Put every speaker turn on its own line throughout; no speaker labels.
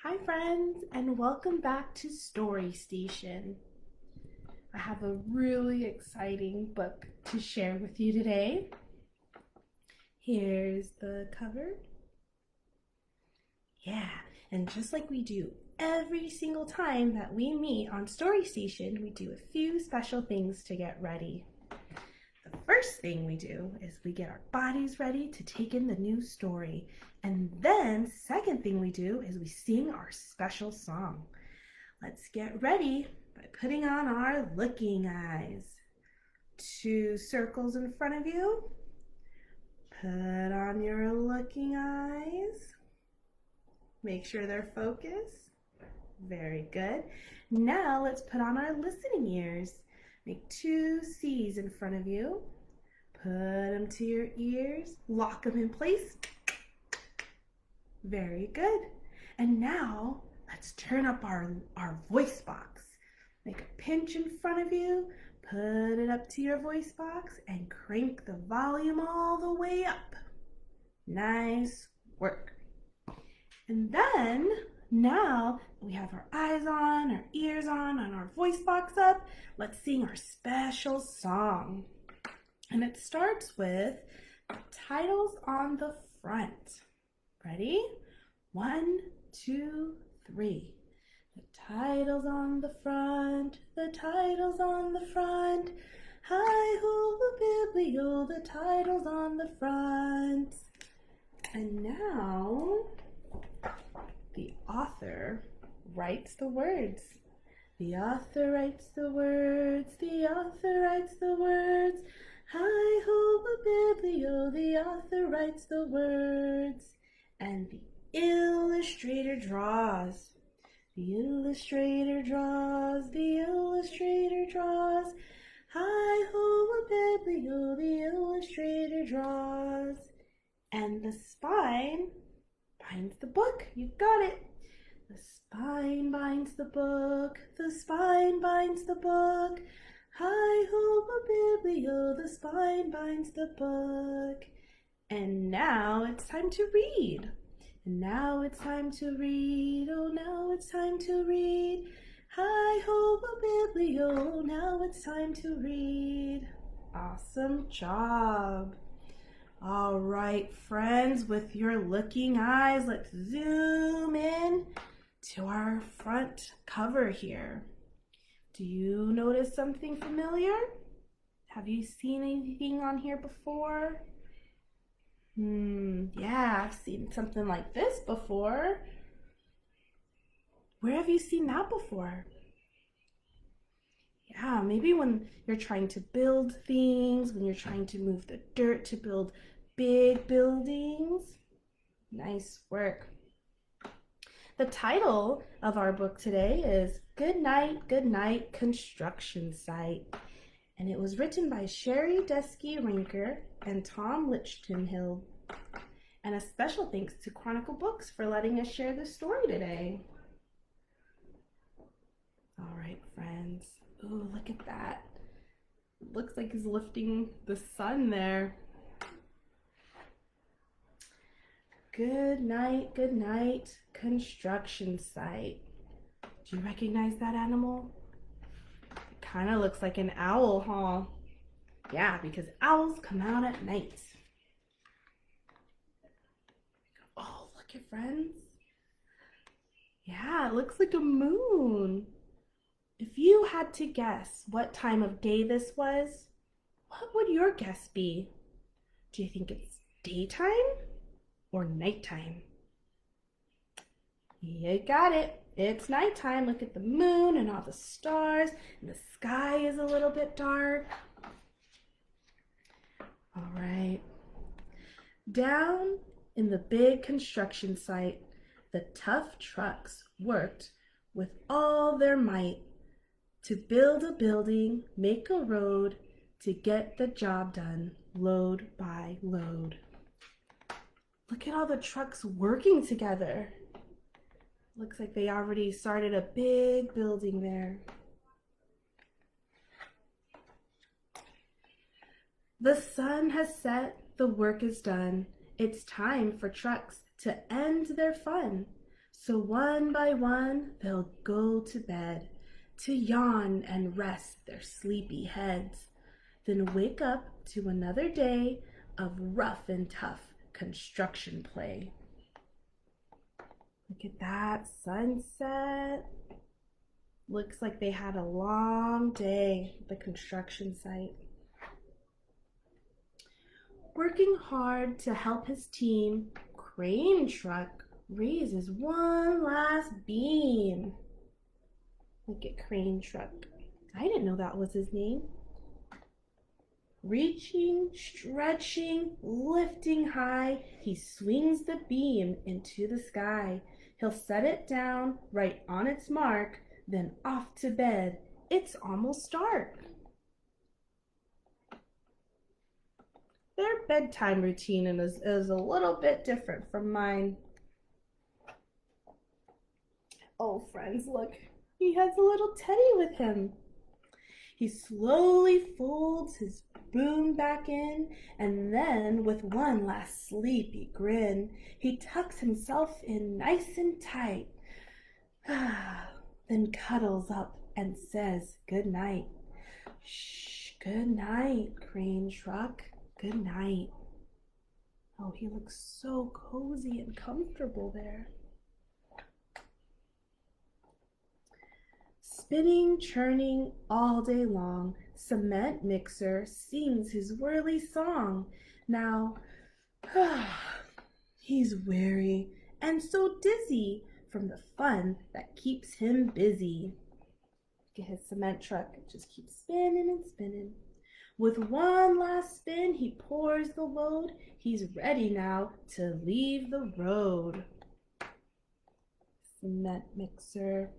Hi friends, and welcome back to Story Station. I have a really exciting book to share with you today. Here's the cover. Yeah, and just like we do every single time that we meet on Story Station, we do a few special things to get ready. The first thing we do is we get our bodies ready to take in the new story. And then, second thing we do is we sing our special song. Let's get ready by putting on our looking eyes. 2 circles in front of you. Put on your looking eyes. Make sure they're focused. Very good. Now let's put on our listening ears. Make 2 C's in front of you. Put them to your ears. Lock them in place. Very good. And now let's turn up our voice box. Make a pinch in front of you. Put it up to your voice box and crank the volume all the way up. Nice work. And then now we have our eyes on, our ears on, and our voice box up. Let's sing our special song. And it starts with the titles on the front. Ready? 1, 2, 3. The titles on the front, the titles on the front. Hi-ho-a-biblio, the titles on the front. And now the author writes the words. The author writes the words, the author writes the words. Hi-ho-a-biblio, the author writes the words. And the illustrator draws. The illustrator draws, the illustrator draws. Hi-ho-a-biblio, the illustrator draws. And the spine binds the book. You got it. The spine binds the book, the spine binds the book. Hi-ho-a-biblio, the spine binds the book. And now it's time to read. And now it's time to read. Oh, now it's time to read. Hi-ho-a-biblio, now it's time to read. Awesome job. All right, friends, with your looking eyes, let's zoom in to our front cover here. Do you notice something familiar? Have you seen anything on here before? Yeah, I've seen something like this before. Where have you seen that before? Yeah, maybe when you're trying to build things, when you're trying to move the dirt to build big buildings. Nice work. The title of our book today is Goodnight, Goodnight Construction Site. And it was written by Sherri, Duskey, Rinker, and Tom Lichtenhill. And a special thanks to Chronicle Books for letting us share this story today. All right, friends. Ooh, look at that. Looks like he's lifting the sun there. Good night, construction site. Do you recognize that animal? It kind of looks like an owl, huh? Yeah, because owls come out at night. Oh, look at friends. Yeah, it looks like a moon. If you had to guess what time of day this was, what would your guess be? Do you think it's daytime or nighttime? You got it. It's nighttime. Look at the moon and all the stars, and the sky is a little bit dark. All right. Down in the big construction site, the tough trucks worked with all their might to build a building, make a road, to get the job done, load by load. Look at all the trucks working together. Looks like they already started a big building there. The sun has set, the work is done. It's time for trucks to end their fun. So one by one they'll go to bed, to yawn and rest their sleepy heads, then wake up to another day of rough and tough construction play. Look at that sunset. Looks like they had a long day at the construction site. Working hard to help his team, Crane Truck raises one last beam. Look at Crane Truck. I didn't know that was his name. Reaching, stretching, lifting high, he swings the beam into the sky. He'll set it down right on its mark, then off to bed. It's almost dark. Their bedtime routine is a little bit different from mine. Oh, friends, look. He has a little teddy with him. He slowly folds his boom back in, and then with one last sleepy grin, he tucks himself in nice and tight. Then cuddles up and says good night. Shh, good night, Crane Truck. Good night. Oh, he looks so cozy and comfortable there. Spinning, churning all day long, Cement Mixer sings his whirly song. Now, he's weary and so dizzy from the fun that keeps him busy. Look at his cement truck. It just keeps spinning and spinning. With one last spin, he pours the load. He's ready now to leave the road. Cement Mixer.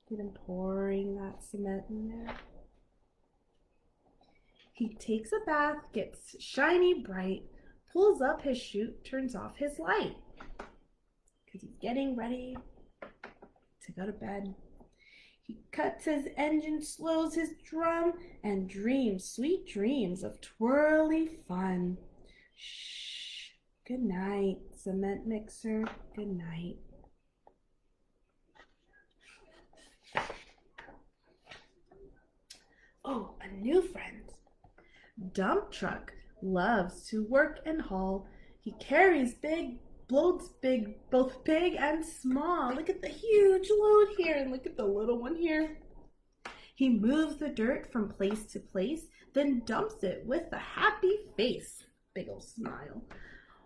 Get him pouring that cement in there. He takes a bath, gets shiny bright, pulls up his chute, turns off his light. Because he's getting ready to go to bed. He cuts his engine, slows his drum, and dreams sweet dreams of twirly fun. Shh. Good night, Cement Mixer. Good night. Oh, a new friend. Dump Truck loves to work and haul. He carries loads big, both big and small. Look at the huge load here and look at the little one here. He moves the dirt from place to place, then dumps it with a happy face. Big old smile.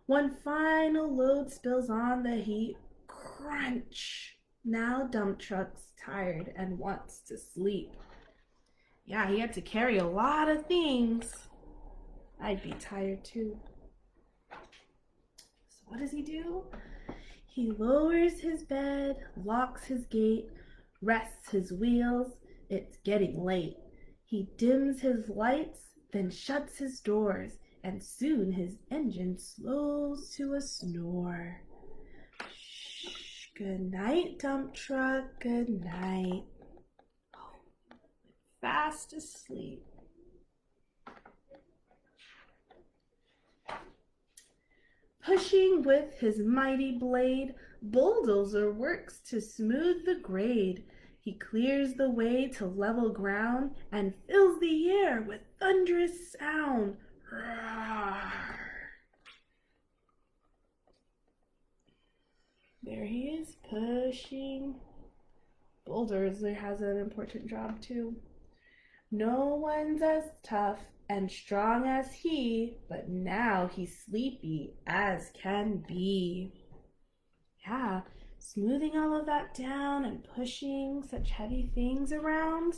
One final load spills on the heap. Crunch. Now Dump Truck's tired and wants to sleep. Yeah, he had to carry a lot of things. I'd be tired too. So what does he do? He lowers his bed, locks his gate, rests his wheels. It's getting late. He dims his lights, then shuts his doors, and soon his engine slows to a snore. Shh, good night, Dump Truck, good night. Fast asleep. Pushing with his mighty blade, Bulldozer works to smooth the grade. He clears the way to level ground and fills the air with thunderous sound. Roar. There he is, pushing. Bulldozer has an important job too. No one's as tough and strong as he, but now he's sleepy as can be. Yeah, smoothing all of that down and pushing such heavy things around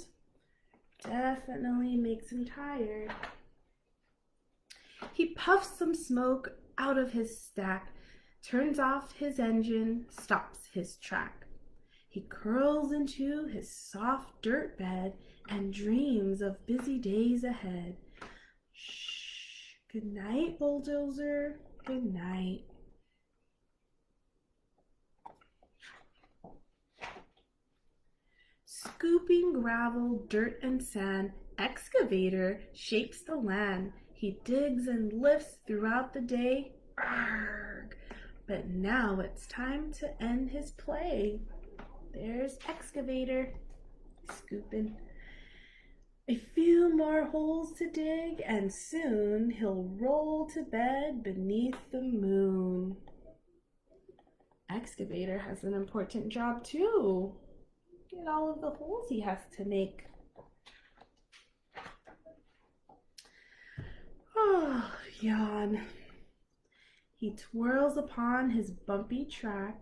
definitely makes him tired. He puffs some smoke out of his stack, turns off his engine, stops his track. He curls into his soft dirt bed and dreams of busy days ahead. Shh. Good night, Bulldozer. Good night. Scooping gravel, dirt, and sand, Excavator shapes the land. He digs and lifts throughout the day. Arrgh. But now it's time to end his play. There's Excavator, scooping. A few more holes to dig, and soon he'll roll to bed beneath the moon. Excavator has an important job too. Look at all of the holes he has to make. Oh, yawn. He twirls upon his bumpy track,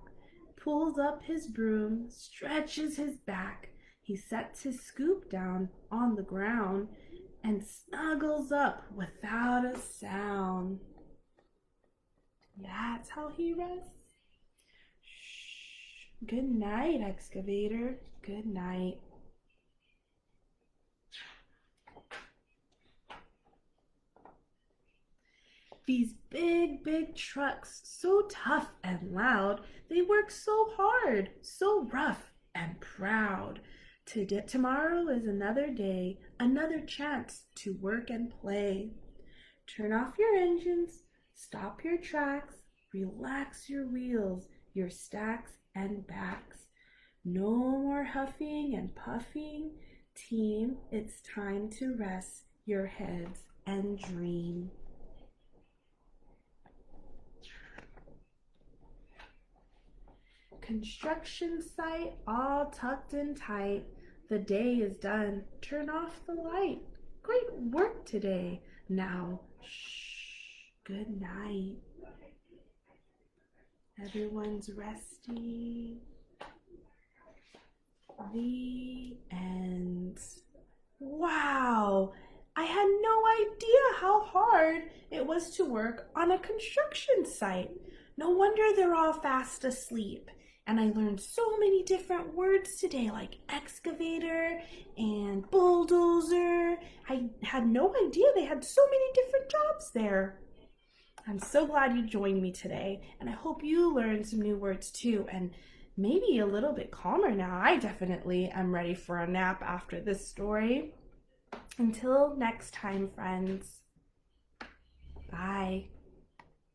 pulls up his broom, stretches his back. He sets his scoop down on the ground and snuggles up without a sound. That's how he rests. Shh. Good night, Excavator. Good night. These big trucks, so tough and loud, they work so hard, so rough and proud. Tomorrow is another day, another chance to work and play. Turn off your engines, stop your tracks, relax your wheels, your stacks and backs. No more huffing and puffing. Team, it's time to rest your heads and dream. Construction site all tucked in tight. The day is done. Turn off the light. Great work today. Now, shh, good night. Everyone's resting. The end. Wow! I had no idea how hard it was to work on a construction site. No wonder they're all fast asleep. And I learned so many different words today, like excavator and bulldozer. I had no idea they had so many different jobs there. I'm so glad you joined me today, and I hope you learned some new words too, and maybe a little bit calmer now. I definitely am ready for a nap after this story. Until next time, friends. Bye.